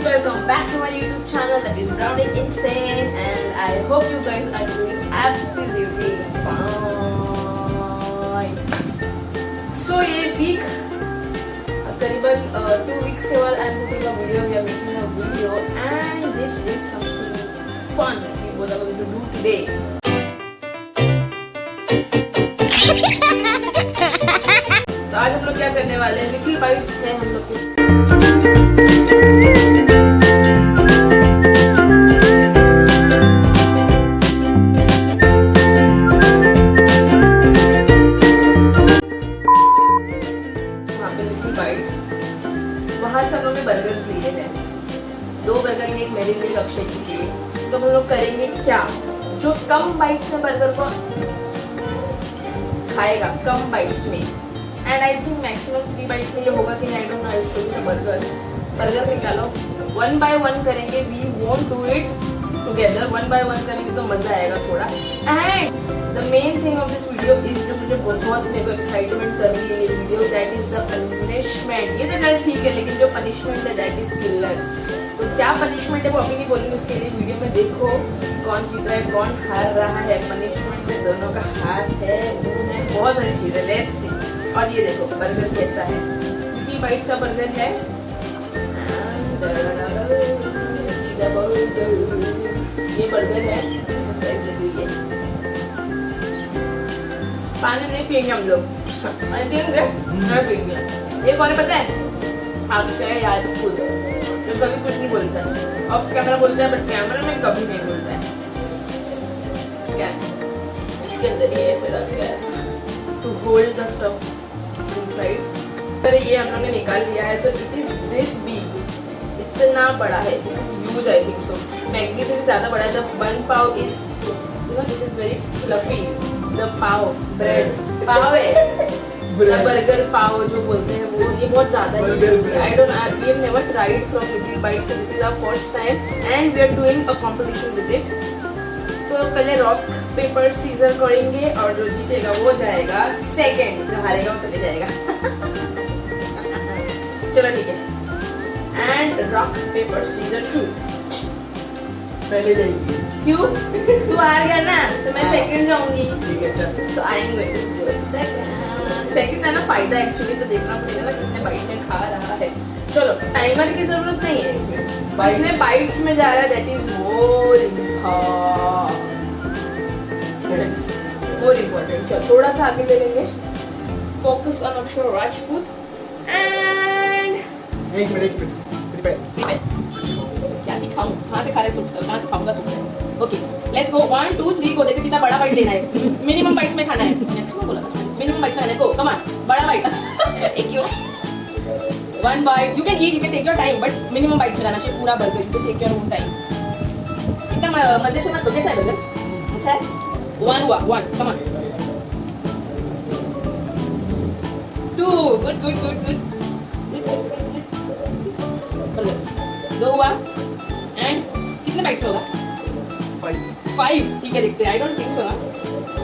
guys, welcome back to my YouTube channel that is Brownie Insane, and I hope you guys are doing absolutely fine. So ये week करीबन 2 weeks के बाद I'm putting a video. We are making a video, and this is something fun we both are going to do today. तो आज हम लोग क्या करने वाले हैं, लिटिल बाइट्स है हम लोग के। वहाँ पे लिटिल बाइट्स, वहाँ से हम लोग ने बर्गर्स लिए हैं, 2 बर्गर लिए, एक मेरे लिए, एक अक्षय के लिए। तो हम लोग करेंगे क्या, जो कम बाइट्स में बर्गर को खाएगा, कम बाइट्स में, and I think maximum 3 bites में ये होगा कि I don't know, I show you the burger निकालो, 1 by 1 करेंगे। We won't do it together, 1 by 1 करेंगे तो मजा आएगा थोड़ा। And the main thing of this video is, जो मुझे बहुत मेरे को एक्साइटमेंट कर रही है ये video, that is the punishment. ये तो डर ठीक है, लेकिन जो पनिशमेंट है दैट इज किलर। तो क्या पनिशमेंट है वो अभी नहीं बोलूँगी, उसके लिए वीडियो में देखो कौन जीत रहा है, कौन हार रहा है। पनिशमेंट में दोनों का हाथ है, मुंह है, बहुत सारी चीज़ें, लेट्स सी। और ये देखो बर्गर कैसा है, 3 बाइट्स का बर्गर है। ये बर्गर है, पानी नहीं पियेंगे हम लोग, पानी पियेंगे नहीं पियेंगे। ये कौन है पता है, अक्षय राजपूत, जो कभी कुछ नहीं बोलता, ऑफ कैमरा बोलता है बट कैमरा में कभी नहीं बोलता है। क्या इसके अंदर ये ऐसे रख गया है to hold the stuff inside. तो ये हम लोग ने निकाल लिया है। तो इट इज दिस बिग, इतना बड़ा है, this is huge, I think so. Maggi से भी ज़्यादा बड़ा है। The bun pav is, you know, this is very fluffy. The pav, bread pav है, द बर्गर पाव जो बोलते हैं वो, ये बहुत ज़्यादा है। I don't, we have never tried from little bites, so this is our first time and we are doing a competition with इट। तो पहले रॉक पेपर सीजर करेंगे और जो जीतेगा वो जाएगा सेकंड, जो हारेगा वो चले जाएगा। चलो ठीक है, and rock paper scissor shoot. पहले जाएगी। क्यों? तू हार गया ना, तो मैं सेकंड जाऊंगी। ठीक है, चल। So I am going to do second है ना, फायदा एक्चुअली तो देखना पड़ेगा ना कितने बाइट में खा रहा है। चलो, टाइमर की जरूरत नहीं है इसमें, कितने बाइट्स में जा रहा है दैट इज मोर इम्पोर्टेंट। चलो थोड़ा सा आगे ले लेंगे, focus on Akshay Rajput and एक मिनट प्रिपेयर। क्या दिखाऊं, कहाँ से खा रहे, सोचता कहाँ से खाऊंगा, सोचता है। ओके लेट्स गो, 1 2 3 को देखते कितना बड़ा बाइट लेना है। मिनिमम बाइट्स में खाना है, मैक्सिमम बोला था, मिनिमम बाइट्स में खाना है। गो कम ऑन, बड़ा बाइट। एक क्यों 1 bite, you can eat, you can take your time, but minimum bites में जाना चाहिए पूरा burger, you can take your own time. इतना मजे से मत लो, कैसा है बर्गर, अच्छा है। 1 हुआ, 1 come on, 2 good good good good, 2 हुआ, एंड कितने बाइट्स होगा, 5। ठीक है, देखते हैं, आई डोंट थिंक सो ना,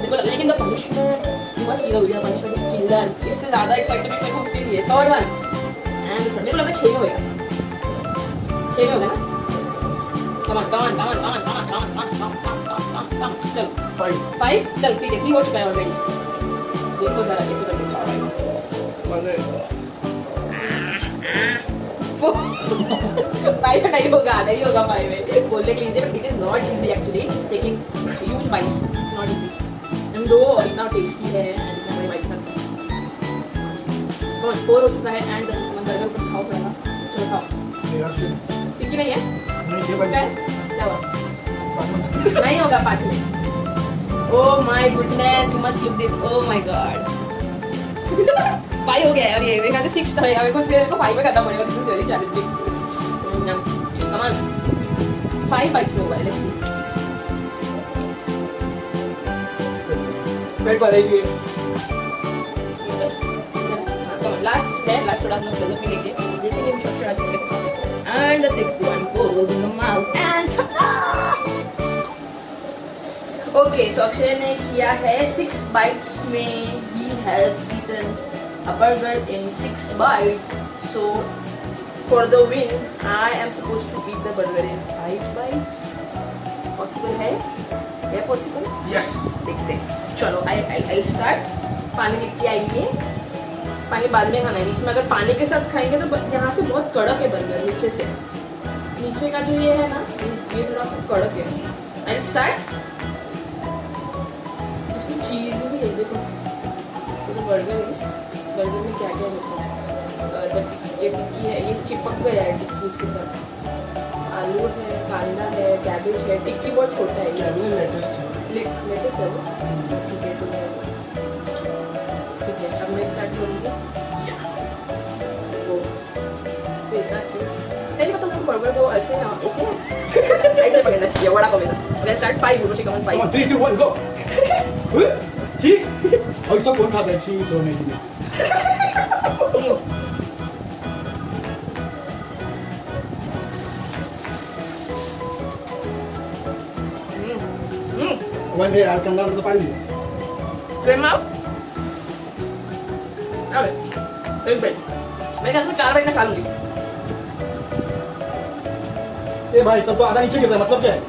देखो लेकिन the punishment, you must see the video, punishment is killer. इससे ज़्यादा एक्साइटमेंट मेरे को उसके लिए। और 1 एंड मेरे को लगा 6 में होगा, 6 में होगा ना। Come on come on come on come on come on come on come on, चलो 5 चल ठीक है, 3 हो चुका है ऑलरेडी। देखो जरा कैसे करके जा रहा है। 5 नहीं होगा, नहीं होगा 5 में, बोलने के लिए, but it is not easy actually, taking huge bytes it's not easy. And दो इतना टेस्टी है, इतना बड़ी बाइट था। कम ऑन 4 हो चुका है, एंड द बर्गर को खाओ पहला, चलो खाओ। ठीक ही नहीं है, क्या हुआ, नहीं होगा 5 में। Oh my goodness, you must look this, oh my God. 5 हो गया है, और ये देखा तो 6 होएगा, मेरे को 5 में खत्म होने वाला, this is very challenging. Come on 5 bytes में होगा, लेट्स सी। वेट करेंगे, लास्ट है, लास्ट थोड़ा हम लोग बर्गर भी लेंगे, देखेंगे हम शॉर्ट शॉर्ट कैसे खाते हैं। And the 6th one goes in the mouth and okay, तो अक्षय ने किया है 6 bites में, he has eaten a burger in 6 bites. So For the win, I am supposed to eat the burger in 5 bites. Possible है? क्या possible? Yes. देखते हैं. चलो, I'll start. पानी लेके आएंगे. पानी बाद में खाना है. इसमें अगर पानी के साथ खाएंगे तो यहाँ से बहुत कड़क है बर्गर नीचे से. नीचे का जो ये है ना, ये थोड़ा सा कड़क है. I'll start. इसमें चीज भी है देखो. तो बर्गर में क्या क्या होता है? ये टिक्की है, ये चिपक गया है टिक्की इसके साथ. आलू है, कांदा है, कैबेज है. टिक्की बहुत छोटा है. कैबेज लेटेस्ट है. लेटेस्ट है वो. ठीक है तो ठीक है. अब मैं स्टार्ट करूँगी. वो बेटा नहीं पता मेरे को बर्गर को ऐसे ऐसे पकड़ना चाहिए. वड़ा को मेरा. Let's start 5 बोलो. ठीक है 5. 3, 2, 1, go. चीज. और सब कौन खाता है चीज सोने के लिए? वन डे यार कंगाल तो पानी दिया. क्रीम आओ. अबे एक बाइट. मैं क्या इसमें 4 बाइट ना खा लूँगी. ए भाई सबको आधा नीचे गिर रहा है मतलब क्या है?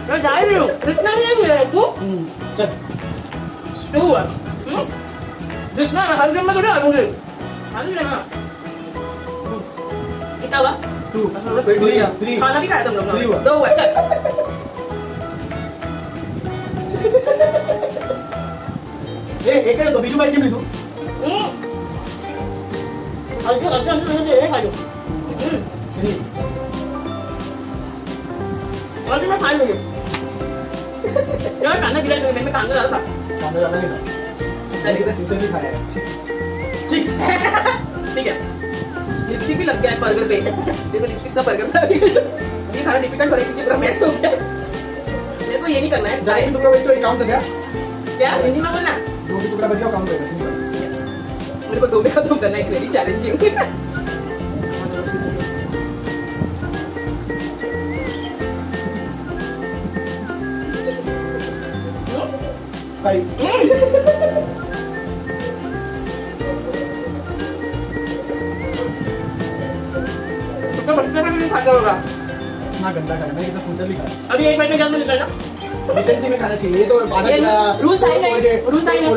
मैं जा रही हूँ. कितना नहीं है तू? चल. तू हुआ. जितना मैं हर दिन में थोड़ा आऊँगी. खाली लेना. कितना हुआ? 2, Three. खाना भी खाया तुम लोग. 3 हुआ. 2 हुआ. चल. एक है तो बीजू बाइट के मिलू. अच्छा खा लो. 3. और मैं खा लूँगी. यार खाना गिरा जो मैं खाना ज़्यादा था. खाना ज़्यादा नहीं था. चलिए. कितना सिंपल खाया है. ठीक. ठीक है. लिपस्टिक भी लग गया है बर्गर पे. देखो लिपस्टिक सा बर्गर पे. ये खाना डिफिकल्ट हो रहा है क्योंकि पूरा मैक्स हो गया. मेरे को ये नहीं करना है. जाने भी टुकड़ा बच तो एक काउंट है क्या हिंदी में बोलना. जो भी टुकड़ा बच गया काउंट होगा सिंपल. मेरे को 2 में खत्म करना है. It's very challenging. 5. तो बच्चे का भी फायदा होगा. ना गंदा खाया मैंने कितना सिंपली खाया. अभी एक बाइट में क्या निकलना. डिसेंसी में खाना चाहिए. ये तो आधा ये रूल था ही नहीं. रूल था ही नहीं.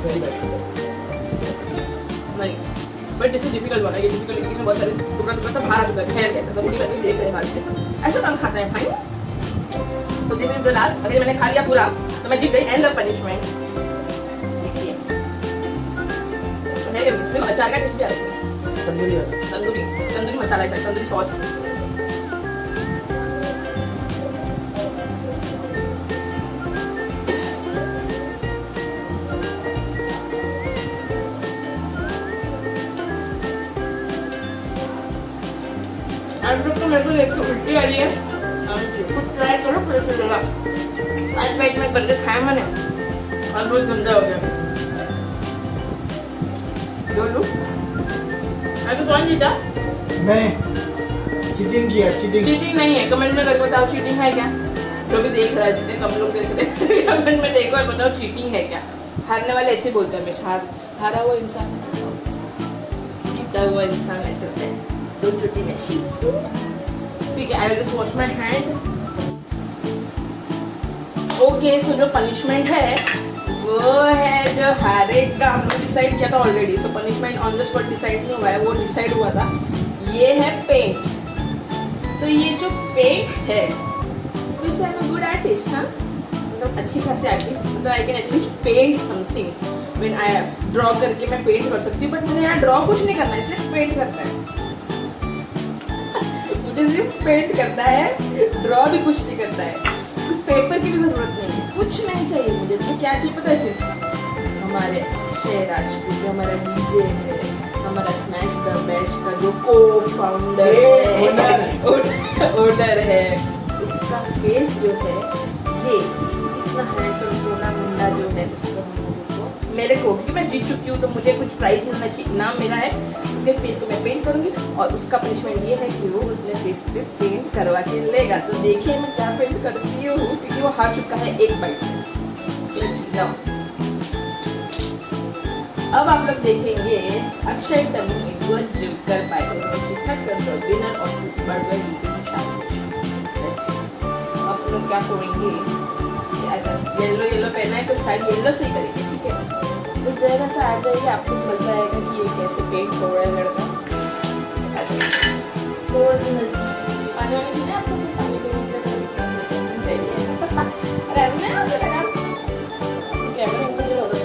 Very bad. नहीं but this is difficult one. ये डिफिकल्ट क्योंकि इसमें बहुत सारे टुकड़ा टुकड़ा सब बाहर आ चुका है. फैल गया. तो बूढ़ी बनी देख रहे हैं हाथ में. ऐसा काम खाता है भाई. तो दिस इज द लास्ट. अगर मैंने खा लिया पूरा तो मैं जीत गई. And the punishment. मेरे को अचार का टेस्ट भी आ रहा है. तंदूरी मसाला है. तंदूरी सॉस. आज तो मेरे को देख के उल्टी आ रही है. कुछ ट्राई करो फिर से जरा. आज पेट में बर्गर खाया मैंने. आज बहुत गंदा हो गया. बोलो अभी कौन जीता? मैं. चीटिंग किया. चीटिंग नहीं है. कमेंट में करके बताओ चीटिंग है क्या. जो भी देख रहा है जितने कम लोग देख रहे हैं कमेंट में देखो और बताओ चीटिंग है क्या. हारने वाले ऐसे बोलते हैं हमेशा. हारा हुआ इंसान जीता हुआ इंसान ऐसे होता है. 2 चोटी में शीट्स. ठीक है. I will just wash my hand. Okay so जो पनिशमेंट है वो है जो हारेगा. हम लोग डिसाइड किया था already. So punishment on the spot decide नहीं हुआ है. वो डिसाइड हुआ था. ये है पेंट. तो ये जो पेंट है वैसे I am a good artist. हाँ मतलब अच्छी खासी आर्टिस्ट. मतलब I can at least paint something. When I draw करके मैं पेंट कर सकती हूँ. बट मुझे यहाँ ड्रॉ कुछ नहीं करना है. सिर्फ पेंट करना है. मुझे सिर्फ पेंट करना है. ड्रॉ भी कुछ नहीं करना है. पेपर की भी जरूरत नहीं है. कुछ नहीं चाहिए मुझे. तो क्या चाहिए पता है? सिर्फ हमारे अक्षय राजपूत हमारा डीजे है. हमारा स्मैश द बेस्ट का जो को फाउंडर है ओनर है. उसका फेस जो है ये इतना हैंडसम सोना मुंडा जो है उसको मेरे को क्योंकि मैं जीत चुकी हूँ तो मुझे कुछ प्राइज मिलना चाहिए. नाम मेरा है. उसके फेस को मैं पेंट करूँगी और उसका पनिशमेंट ये है कि वो अपने फेस पे पेंट करवा के लेगा. तो देखिए मैं क्या पेंट करती हूँ क्योंकि वो हार चुका है एक बाइट से. लेट्स जाओ. अब आप लोग देखेंगे अक्षय तन्वी व joker party Shikhar winner of this burger eating challenge. आप लोग क्या करेंगे, येलो येलो पहना है तो स्टाइल येलो से ही करेंगे, ठीक है। तो जरा सा आ जाइए, आपको समझ में आएगा कि ये कैसे पेंट हो रहा है लड़का। पानी वानी पीना है आपको, फिर पानी पीने के अरे कैमरा मुझे जरूरत है।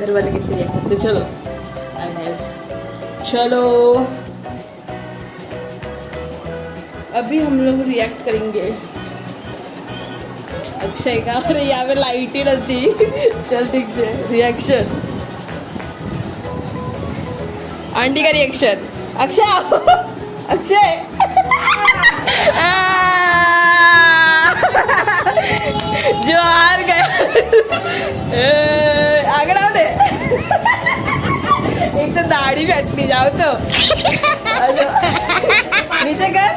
वाले कैसे रिएक्ट करते, चलो चलो अभी हम लोग रिएक्ट करेंगे अक्षय का। अरे यहाँ पे लाइट ही रहती, चल दिख जाए रिएक्शन। आंटी का रिएक्शन, अक्षय अक्षय जो हार गए आगे आओ दे। एक तो दाढ़ी भी हटनी जाओ तो नीचे कर,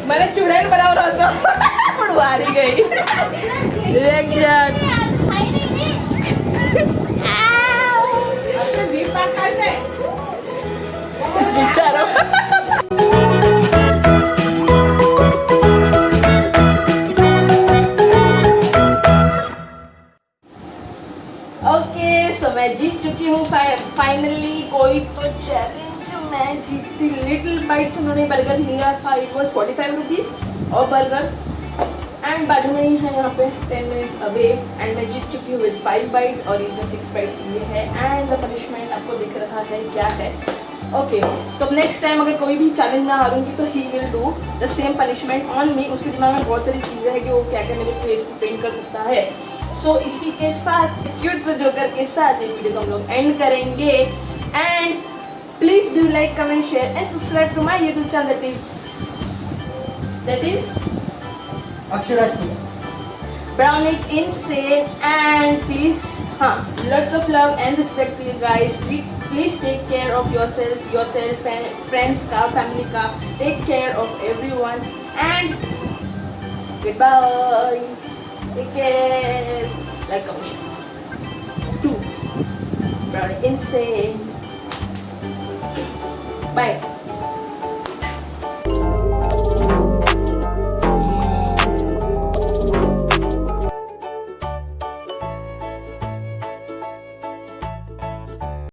मैंने चुड़ैल बनाओ रहा तो पड़वारी गई रिएक्शन। बेचारा सो मैं जीत चुकी हूँ फाइनली। कोई तो चैलेंज मैं जीती। लिटिल बाइट्स उन्होंने बर्गर लिया था, इट वॉज 45 रुपीज़ और बर्गर एंड बाजू में ही है यहाँ पे 10 मिनट्स अवे एंड मैं जीत चुकी हूँ विद 5 बाइट्स और इसमें 6 बाइट्स लिए है एंड द पनिशमेंट आपको दिख रहा है क्या है। ओके तो नेक्स्ट टाइम अगर कोई भी चैलेंज ना हारूंगी तो he will do the same punishment on me. उसके दिमाग में बहुत सारी चीज़ें हैं कि वो क्या क्या मेरे फेस को पेंट कर सकता है। सो इसी के साथ क्यूट से जोकर के साथ ये वीडियो को हम लोग एंड करेंगे and please do like comment share and subscribe to my YouTube channel that is Aksharaj Brown It Insane and please lots of love and respect to you guys. Please take care of yourself and friends ka, family ka. Take care of everyone and goodbye. Take care. Like, comment, share, subscribe. 2 Brown It Insane. Bye.